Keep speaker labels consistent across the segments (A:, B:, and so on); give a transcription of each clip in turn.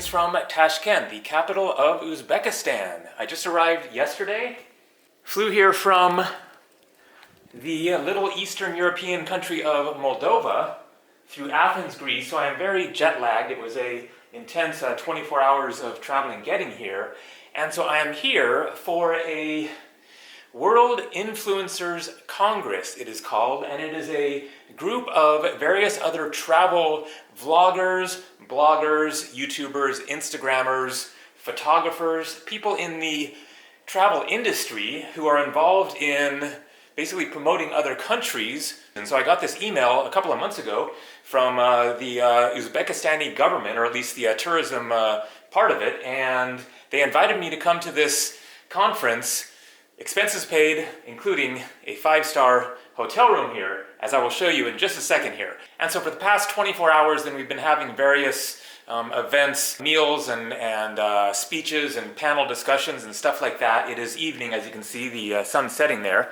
A: from Tashkent, the capital of Uzbekistan. I just arrived yesterday. Flew here from the little Eastern European country of Moldova through Athens, Greece, so I am very jet lagged. It was a intense 24 hours of traveling getting here. And so I am here for a World Influencers Congress, it is called, and it is a group of various other travel vloggers, bloggers, YouTubers, Instagrammers, photographers, people in the travel industry who are involved in basically promoting other countries. And so I got this email a couple of months ago from the Uzbekistani government, or at least the tourism part of it, and they invited me to come to this conference, expenses paid, including a 5-star hotel room here, as I will show you in just a second here. And so for the past 24 hours, then we've been having various events, meals and speeches and panel discussions and stuff like that. It is evening, as you can see, the sun setting there.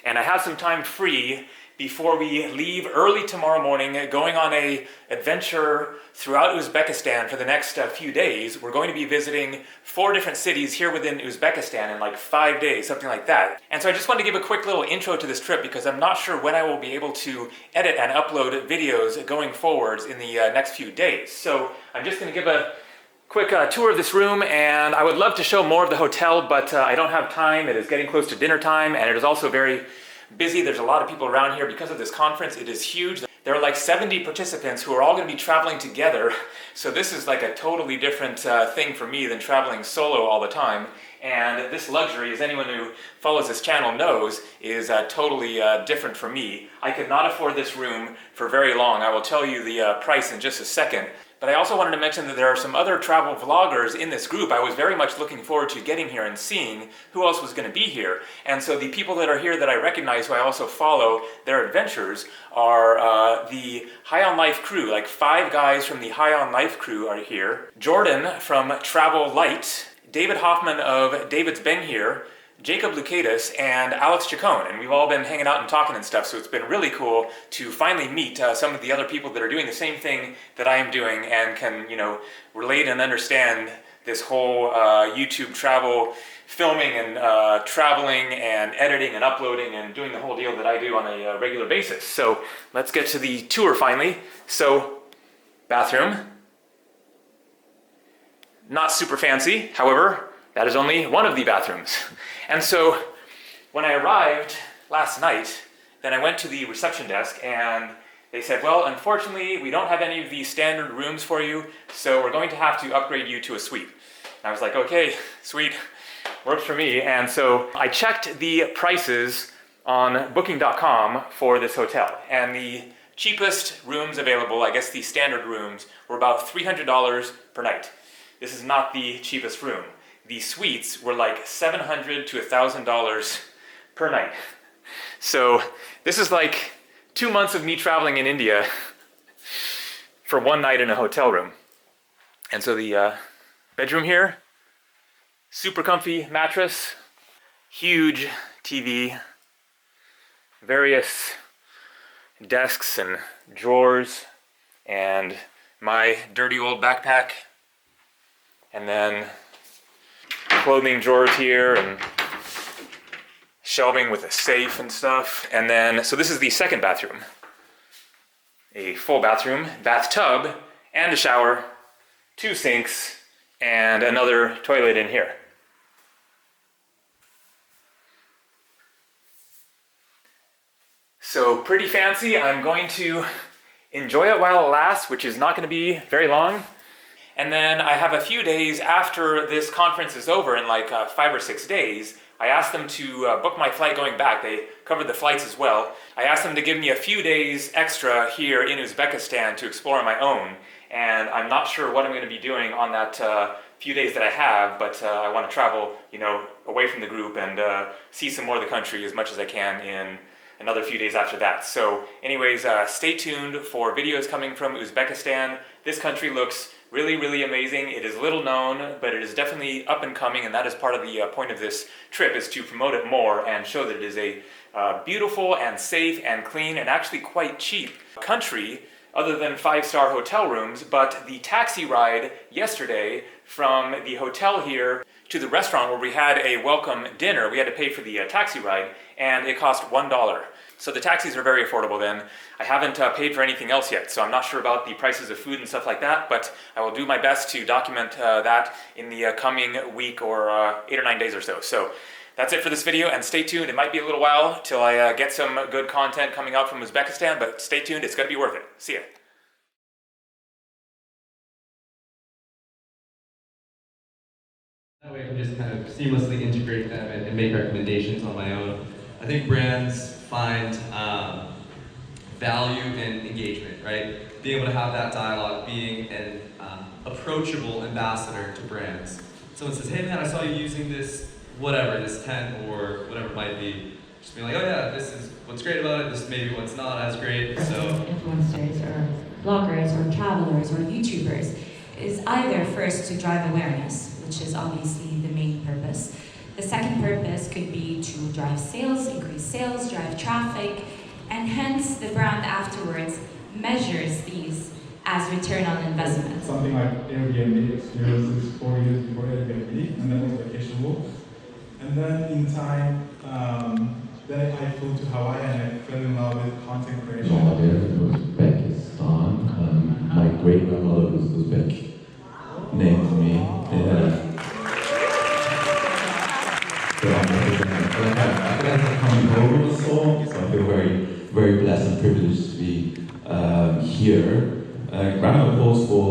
A: And I have some time free before we leave early tomorrow morning, going on an adventure throughout Uzbekistan for the next few days. We're going to be visiting 4 different cities here within Uzbekistan in like 5 days, something like that. And so I just wanted to give a quick little intro to this trip because I'm not sure when I will be able to edit and upload videos going forwards in the next few days. So I'm just going to give a quick tour of this room, and I would love to show more of the hotel, but I don't have time. It is getting close to dinner time, and it is also very busy. There's a lot of people around here because of this conference. It is huge. There are like 70 participants who are all going to be traveling together. So this is like a totally different thing for me than traveling solo all the time. And this luxury, as anyone who follows this channel knows, is totally different for me. I could not afford this room for very long. I will tell you the price in just a second. But I also wanted to mention that there are some other travel vloggers in this group. I was very much looking forward to getting here and seeing who else was going to be here. And so the people that are here that I recognize, who I also follow their adventures, are the High on Life crew. Like 5 guys from the High on Life crew are here. Jordan from Travel Light, David Hoffman of David's Been Here, Jacob Lucatus, and Alex Chacon, and we've all been hanging out and talking and stuff, so it's been really cool to finally meet some of the other people that are doing the same thing that I am doing and can, you know, relate and understand this whole YouTube travel filming and traveling and editing and uploading and doing the whole deal that I do on a regular basis. So let's get to the tour finally. So, bathroom. Not super fancy, however, that is only one of the bathrooms. And so when I arrived last night, then I went to the reception desk and they said, well, unfortunately, we don't have any of these standard rooms for you, so we're going to have to upgrade you to a suite. And I was like, okay, sweet, works for me. And so I checked the prices on booking.com for this hotel, and the cheapest rooms available, I guess the standard rooms, were about $300 per night. This is not the cheapest room. The suites were like $700 to $1,000 per night. So this is like 2 months of me traveling in India for one night in a hotel room. And so the bedroom here, super comfy mattress, huge TV, various desks and drawers, and my dirty old backpack, and then clothing drawers here and shelving with a safe and stuff. And then, so this is the second bathroom. A full bathroom, bathtub, and a shower, 2 sinks, and another toilet in here. So pretty fancy. I'm going to enjoy it while it lasts, which is not going to be very long. And then I have a few days after this conference is over, in like 5 or 6 days, I asked them to book my flight going back. They covered the flights as well. I asked them to give me a few days extra here in Uzbekistan to explore on my own. And I'm not sure what I'm going to be doing on that few days that I have, but I want to travel, you know, away from the group and see some more of the country as much as I can in another few days after that. So anyways, stay tuned for videos coming from Uzbekistan. This country looks really, really amazing. It is little known, but it is definitely up and coming, and that is part of the point of this trip, is to promote it more and show that it is a beautiful and safe and clean and actually quite cheap country other than 5-star hotel rooms, but the taxi ride yesterday from the hotel here to the restaurant where we had a welcome dinner, we had to pay for the taxi ride, and it cost $1. So the taxis are very affordable then. I haven't paid for anything else yet, so I'm not sure about the prices of food and stuff like that, but I will do my best to document that in the coming week or 8 or 9 days or so. So that's it for this video, and stay tuned. It might be a little while till I get some good content coming out from Uzbekistan, but stay tuned, it's gonna be worth it. See ya.
B: That way I can just kind of seamlessly integrate them and make recommendations on my own. I think brands find value in engagement, right? Being able to have that dialogue, being an approachable ambassador to brands. Someone says, hey man, I saw you using this, whatever, this tent or whatever it might be. Just being like, oh yeah, this is what's great about it, this is maybe what's not as great, so.
C: Influencers or bloggers or travelers or YouTubers is either first to drive awareness, which is obviously the main purpose. The second purpose could be to drive sales, increase sales, drive traffic, and hence the brand afterwards measures these as return on investment.
D: Something like Airbnb experiences 4 years before Airbnb, and then it was vacationable. And then in time, then I flew to Hawaii and I fell in love with content creation.
E: Uzbekistan. My great grandmother was Uzbek. Named me. Yeah. So I feel coming home or so I feel very, very blessed and privileged to be here. Round of applause for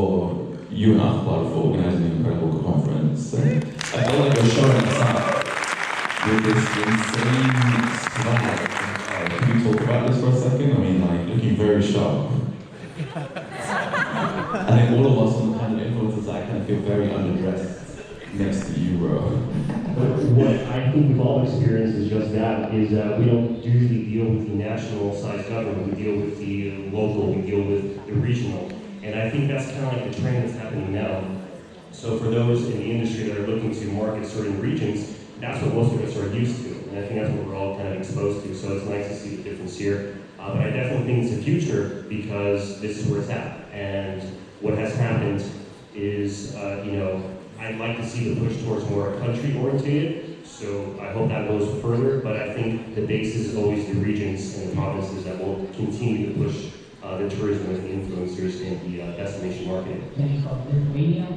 E: you and Akbar for organizing an incredible conference. I feel like you're showing us up with this insane swag. Can you talk about this for a second? I mean, like, looking very sharp. I think all of us on the kind of influencers, I kind of feel very underdressed next to you, bro.
F: What I think we've all experienced is just that, is we don't usually deal with the national size government, we deal with the local, we deal with the regional. And I think that's kind of like the trend that's happening now. So for those in the industry that are looking to market certain regions, that's what most of us are used to. And I think that's what we're all kind of exposed to. So it's nice to see the difference here. But I definitely think it's the future because this is where it's at. And what has happened is, I'd like to see the push towards more country-oriented, so I hope that goes further, but I think the base is always the regions and the provinces that will continue to push the tourism and the influencers and the destination marketing.
G: Many called Lithuania.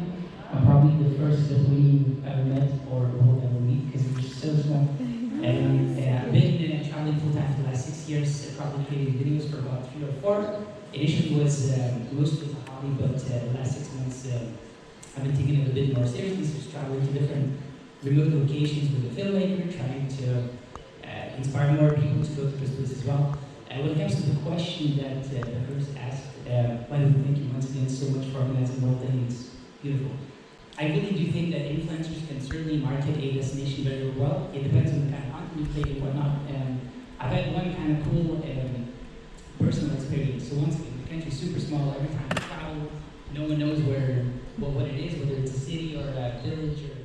G: I'm probably the first Lithuanian you've ever met or will ever meet because we're just so small. And I've been traveling full-time for the last 6 years, probably creating videos for about 3 or 4. Initially was mostly a hobby, but the last 6 months I've been taking it a bit more seriously, so just traveling to different remote locations with a filmmaker, trying to inspire more people to go to this place as well. When it comes to the question that the host asked, by the way, thank you once again so much for organizing the whole thing, it's beautiful. I really do think that influencers can certainly market a destination very well. It depends on the kind of content you create and whatnot. I've had one kind of cool personal experience. So once again, the country's super small. Every time you travel, no one knows what it is, whether it's a city or a village or a